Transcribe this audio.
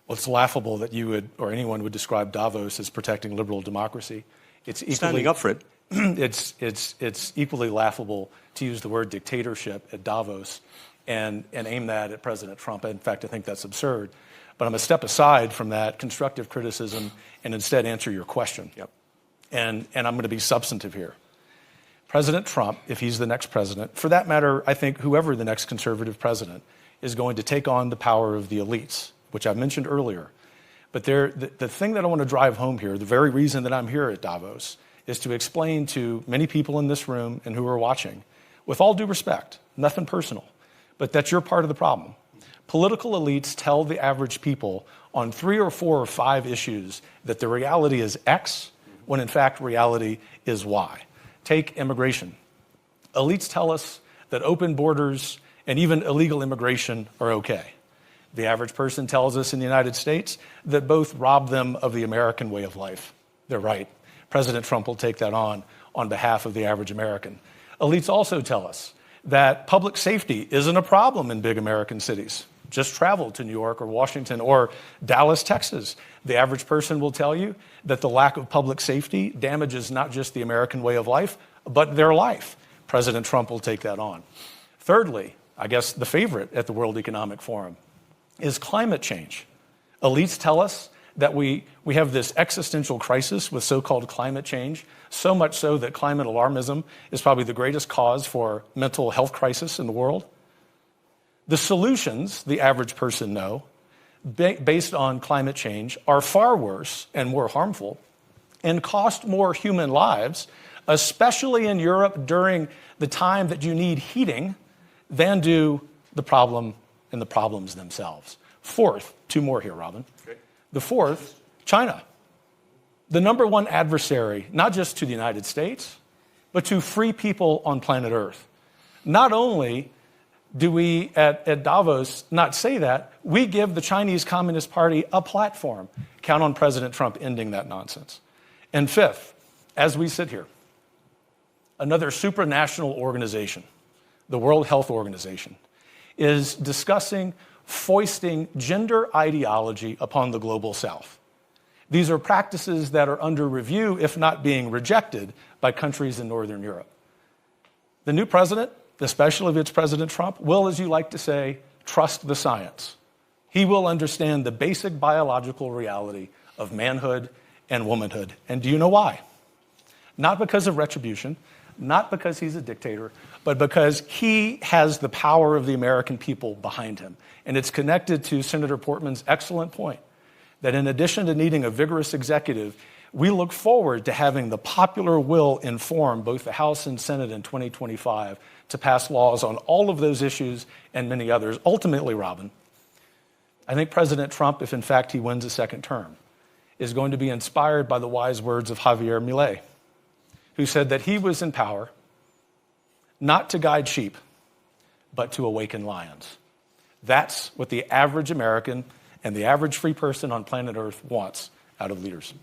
Well, it's laughable that you would, or anyone would describe Davos as protecting liberal democracy. It's equally, standing up for it. It's equally laughable to use the word dictatorship at Davos and aim that at President Trump. In fact, I think that's absurd. But I'm going to step aside from that constructive criticism and instead answer your question. Yep. And I'm going to be substantive here. President Trump, if he's the next president, for that matter, I think whoever the next conservative president is going to take on the power of the elites, which I mentioned earlier. But the thing that I want to drive home here, the very reason that I'm here at Davos, is to explain to many people in this room and who are watching, with all due respect, nothing personal, but that you're part of the problem. Political elites tell the average people on 3 or 4 or 5 issues that the reality is X, when in fact reality is Y. Take immigration. Elites tell us that open borders and even illegal immigration are okay. The average person tells us in the United States that both rob them of the American way of life. They're right. President Trump will take that on behalf of the average American. Elites also tell us that public safety isn't a problem in big American cities. Just travel to New York or Washington or Dallas, Texas. The average person will tell you that the lack of public safety damages not just the American way of life, but their life. President Trump will take that on. Thirdly, I guess the favorite at the World Economic Forum is climate change. Elites tell us that we have this existential crisis with so-called climate change, so much so that climate alarmism is probably the greatest cause for mental health crisis in the world. The solutions, the average person know, based on climate change, are far worse and more harmful and cost more human lives, especially in Europe during the time that you need heating, than do the problem and the problems themselves. Fourth, 2 more here, Robin. Okay. The fourth, China. The number one adversary, not just to the United States, but to free people on planet Earth. Not only do we at Davos not say that, we give the Chinese Communist Party a platform. Count on President Trump ending that nonsense. And fifth, as we sit here, another supranational organization, the World Health Organization, is discussing foisting gender ideology upon the global South. These are practices that are under review, if not being rejected, by countries in Northern Europe. The new president, especially if it's President Trump, will, as you like to say, trust the science. He will understand the basic biological reality of manhood and womanhood. And do you know why? Not because of retribution, not because he's a dictator, but because he has the power of the American people behind him. And it's connected to Senator Portman's excellent point that in addition to needing a vigorous executive, we look forward to having the popular will inform both the House and Senate in 2025 to pass laws on all of those issues and many others. Ultimately, Robin, I think President Trump, if in fact he wins a second term, is going to be inspired by the wise words of Javier Milei, who said that he was in power not to guide sheep, but to awaken lions. That's what the average American and the average free person on planet Earth wants out of leaders.